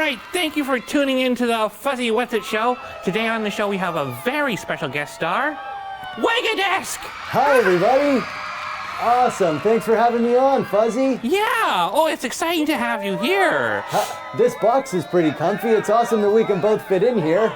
right, thank you for tuning in to the Fuzzy Whatsit Show. Today on the show we have a very special guest star, Wegadesk! Hi everybody! Awesome, thanks for having me on, Fuzzy. Yeah, oh, it's exciting to have you here. This box is pretty comfy. It's awesome that we can both fit in here.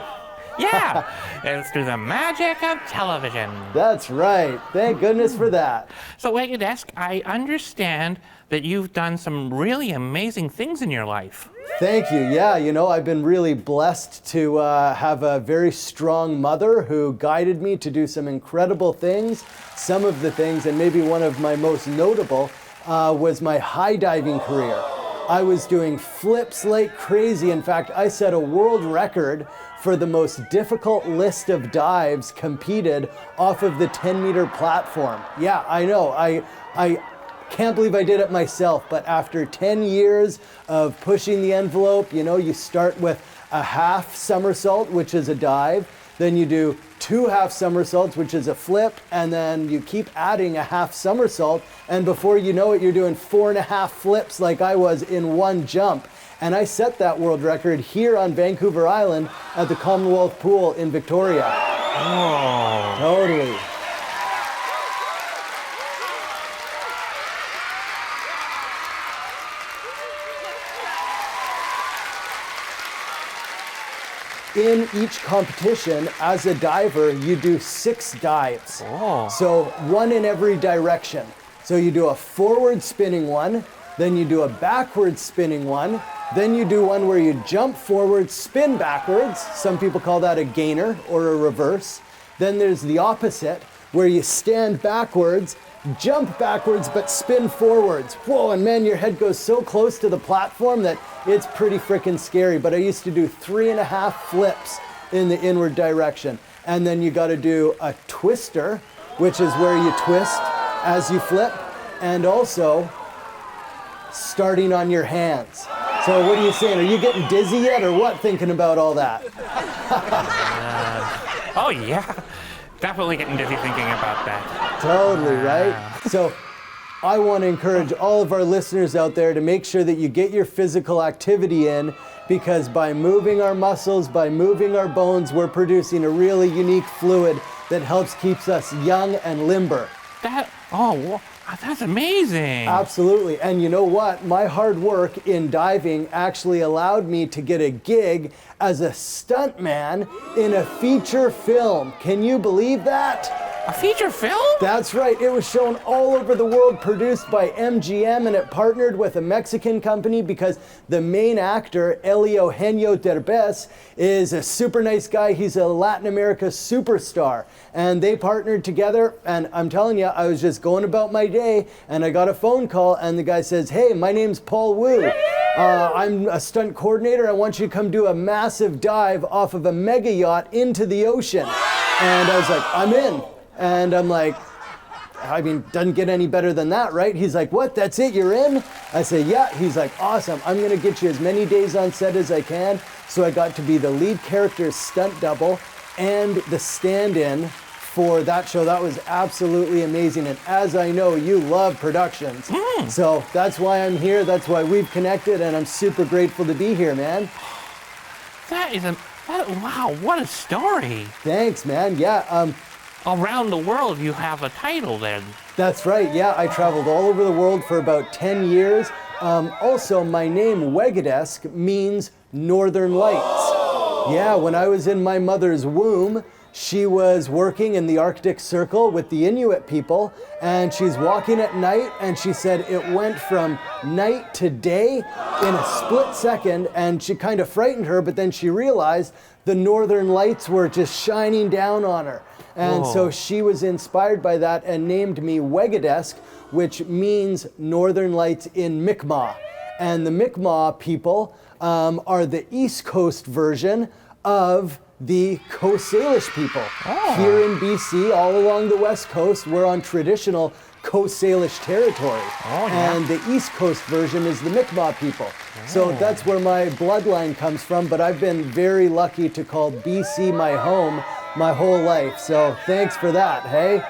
Yeah, it's through the magic of television. That's right, thank goodness for that. So Wegadesk, I understand that you've done some really amazing things in your life. Thank you. Yeah, you know, I've been really blessed to have a very strong mother who guided me to do some incredible things. Some of the things, and maybe one of my most notable, was my high diving career. I was doing flips like crazy. In fact, I set a world record for the most difficult list of dives competed off of the 10-meter platform. Yeah, I know. I can't believe I did it myself, but after 10 years of pushing the envelope, you know, you start with a half somersault, which is a dive, then you do 2 half somersaults, which is a flip, and then you keep adding a half somersault, and before you know it, you're doing 4.5 flips like I was in one jump. And I set that world record here on Vancouver Island at the Commonwealth Pool in Victoria. Oh. Totally. In each competition, as a diver, you do 6 dives. Oh. So 1 in every direction. So you do a forward spinning one, then you do a backward spinning one, then you do one where you jump forward, spin backwards. Some people call that a gainer or a reverse. Then there's the opposite, where you stand backwards, jump backwards, but spin forwards. Whoa, and man, your head goes so close to the platform that it's pretty freaking scary. But I used to do 3.5 flips in the inward direction. And then you gotta do a twister, which is where you twist as you flip, and also starting on your hands. So what are you saying? Are you getting dizzy yet or what, thinking about all that? Oh yeah, definitely getting dizzy thinking about that. Totally, right? So I want to encourage all of our listeners out there to make sure that you get your physical activity in, because by moving our muscles, by moving our bones, we're producing a really unique fluid that helps keeps us young and limber. That's amazing. Absolutely. And you know what? My hard work in diving actually allowed me to get a gig as a stuntman in a feature film. Can you believe that? A feature film? That's right. It was shown all over the world, produced by MGM, and it partnered with a Mexican company because the main actor, Eugenio Derbez, is a super nice guy. He's a Latin America superstar. And they partnered together, and I'm telling you, I was just going about my day, and I got a phone call, and the guy says, "Hey, my name's Paul Wu. I'm a stunt coordinator. I want you to come do a massive dive off of a mega yacht into the ocean." And I was like, "I'm in." And I'm like, I mean, doesn't get any better than that, right? He's like, "What, that's it, you're in?" I say, "Yeah." He's like, "Awesome, I'm gonna get you as many days on set as I can." So I got to be the lead character's stunt double and the stand-in for that show. That was absolutely amazing. And as I know, you love productions. So that's why I'm here, that's why we've connected, and I'm super grateful to be here, man. Wow, what a story. Thanks, man. Yeah. Around the world, you have a title then. That's right, yeah, I traveled all over the world for about 10 years. Also, my name, Wegadesk, means Northern Lights. Yeah, when I was in my mother's womb, she was working in the Arctic Circle with the Inuit people, and she's walking at night, and she said it went from night to day in a split second, and she kind of frightened her, but then she realized the Northern Lights were just shining down on her. And so she was inspired by that and named me Wegadesk, which means Northern Lights in Mi'kmaq. And the Mi'kmaq people are the East Coast version of the Coast Salish people. Here in BC, all along the West Coast, we're on traditional Coast Salish territory. And the East Coast version is the Mi'kmaq people. So that's where my bloodline comes from, but I've been very lucky to call BC my home my whole life. So thanks for that, hey?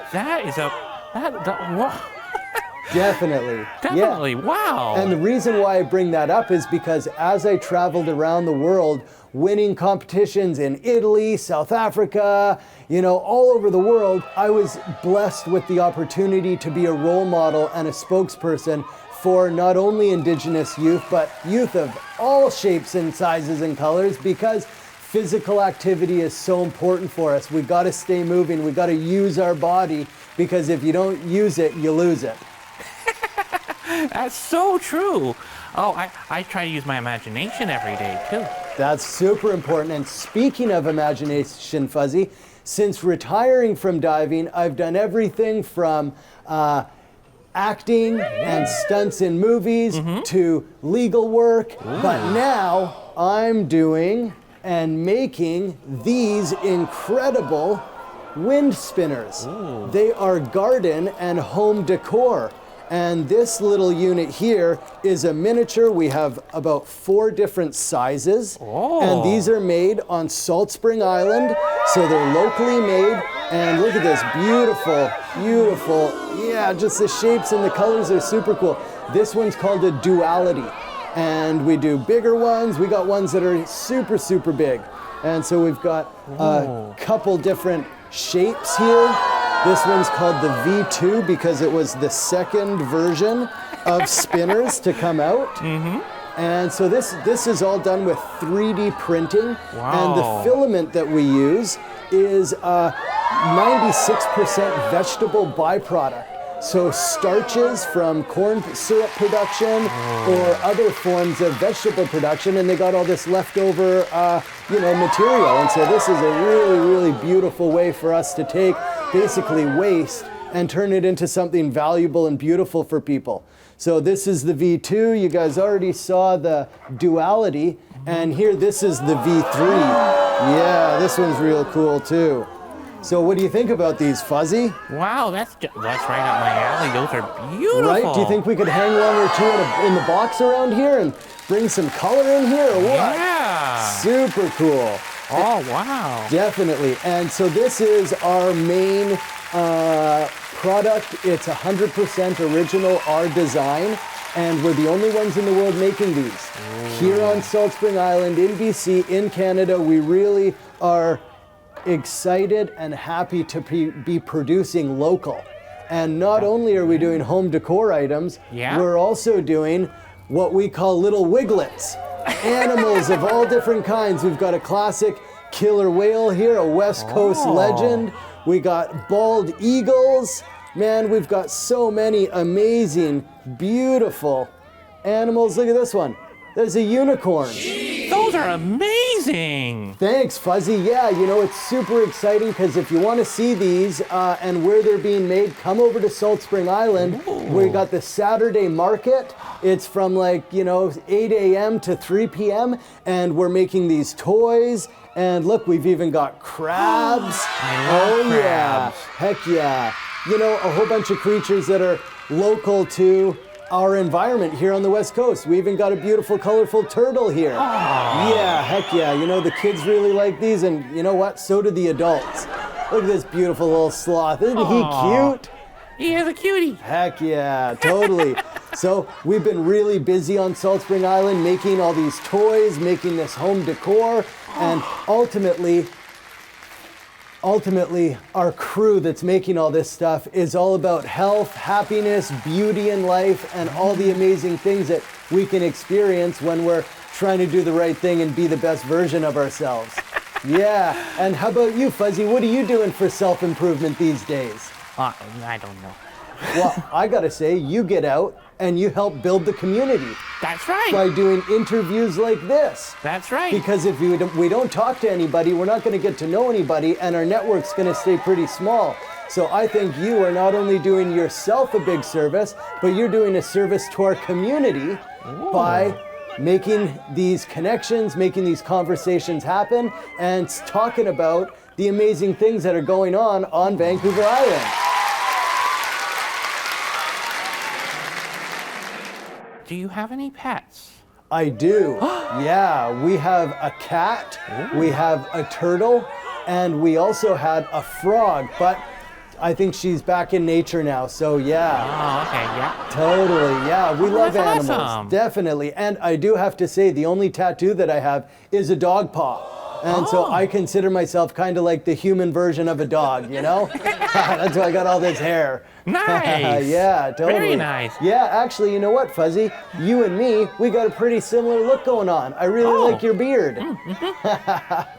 Definitely. Definitely, Yeah. wow. And the reason why I bring that up is because as I traveled around the world, winning competitions in Italy, South Africa, all over the world, I was blessed with the opportunity to be a role model and a spokesperson for not only Indigenous youth, but youth of all shapes and sizes and colors, because physical activity is so important for us. We got to stay moving. We got to use our body, because if you don't use it, you lose it. That's so true. Oh, I try to use my imagination every day too. That's super important. And speaking of imagination, Fuzzy, since retiring from diving, I've done everything from acting and stunts in movies to legal work. But now I'm doing and making these incredible wind spinners. They are garden and home decor. And this little unit here is a miniature. We have about 4 different sizes. And these are made on Salt Spring Island. So they're locally made. And look at this, beautiful, beautiful. Yeah, just the shapes and the colors are super cool. This one's called a duality. And we do bigger ones. We got ones that are super, super big. And so we've got a couple different shapes here. This one's called the V2 because it was the second version of spinners to come out. And so this is all done with 3D printing. And the filament that we use is 96% vegetable byproduct. So starches from corn syrup production or other forms of vegetable production, and they got all this leftover, material. And so this is a really, really beautiful way for us to take basically waste and turn it into something valuable and beautiful for people. So this is the V2. You guys already saw the duality, and here this is the V3. Yeah, this one's real cool too. So what do you think about these, Fuzzy? Wow, that's right up my alley. Those are beautiful. Right? Do you think we could hang one or two in the box around here and bring some color in here, or what? Yeah. Super cool. Oh, wow. Definitely. And so this is our main product. It's 100% original, our design. And we're the only ones in the world making these. Here on Salt Spring Island, in BC, in Canada, we really are excited and happy to be producing local. And not only are we doing home decor items, we're also doing what we call little wiglets. Animals of all different kinds. We've got a classic killer whale here, a West Coast legend. We got bald eagles. Man, we've got so many amazing, beautiful animals. Look at this one. There's a unicorn. Those are amazing. Thanks, Fuzzy. Yeah, it's super exciting because if you want to see these and where they're being made, come over to Salt Spring Island. We got the Saturday market. It's from 8 a.m. to 3 p.m. And we're making these toys. And look, we've even got crabs. I love crabs. Yeah. Heck yeah. A whole bunch of creatures that are local to our environment here on the West Coast. We even got a beautiful, colorful turtle here. Yeah, heck yeah. The kids really like these, and you know what? So do the adults. Look at this beautiful little sloth. Isn't he cute? He is a cutie. Heck yeah, totally. So we've been really busy on Salt Spring Island making all these toys, making this home decor, and ultimately, our crew that's making all this stuff is all about health, happiness, beauty in life, and all the amazing things that we can experience when we're trying to do the right thing and be the best version of ourselves. Yeah, and how about you, Fuzzy? What are you doing for self-improvement these days? I don't know. Well, I gotta say, you get out and you help build the community. That's right. By doing interviews like this. That's right. Because if we don't talk to anybody, we're not gonna get to know anybody, and our network's gonna stay pretty small. So I think you are not only doing yourself a big service, but you're doing a service to our community by making these connections, making these conversations happen, and talking about the amazing things that are going on Vancouver Island. Do you have any pets? I do. Yeah, we have a cat, we have a turtle, and we also had a frog. But I think she's back in nature now, so yeah. Oh, okay, yeah. Totally, yeah. We love that's animals, awesome. definitely. And I do have to say, the only tattoo that I have is a dog paw. And so I consider myself kind of like the human version of a dog, you know? That's why I got all this hair. Nice. Yeah, totally. Very nice. Yeah, actually, you know what, Fuzzy? You and me, we got a pretty similar look going on. I really like your beard.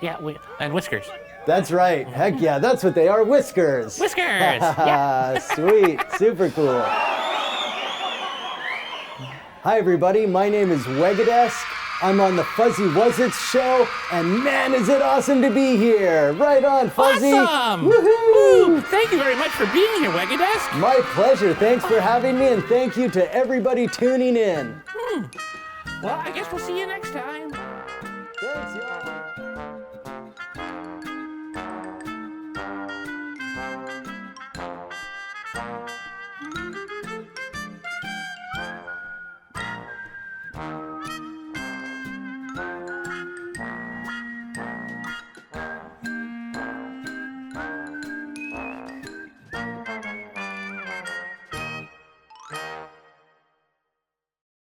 Yeah, and whiskers. That's right. Heck yeah, that's what they are, whiskers. Whiskers. Yeah. Sweet, super cool. Hi everybody, my name is Wegadesk. I'm on the Fuzzy Whatsit Show, and man, is it awesome to be here. Right on, Fuzzy. Awesome. Woohoo! Woo. Thank you very much for being here, Wegadesk. My pleasure. Thanks for having me, and thank you to everybody tuning in. Well, I guess we'll see you next time.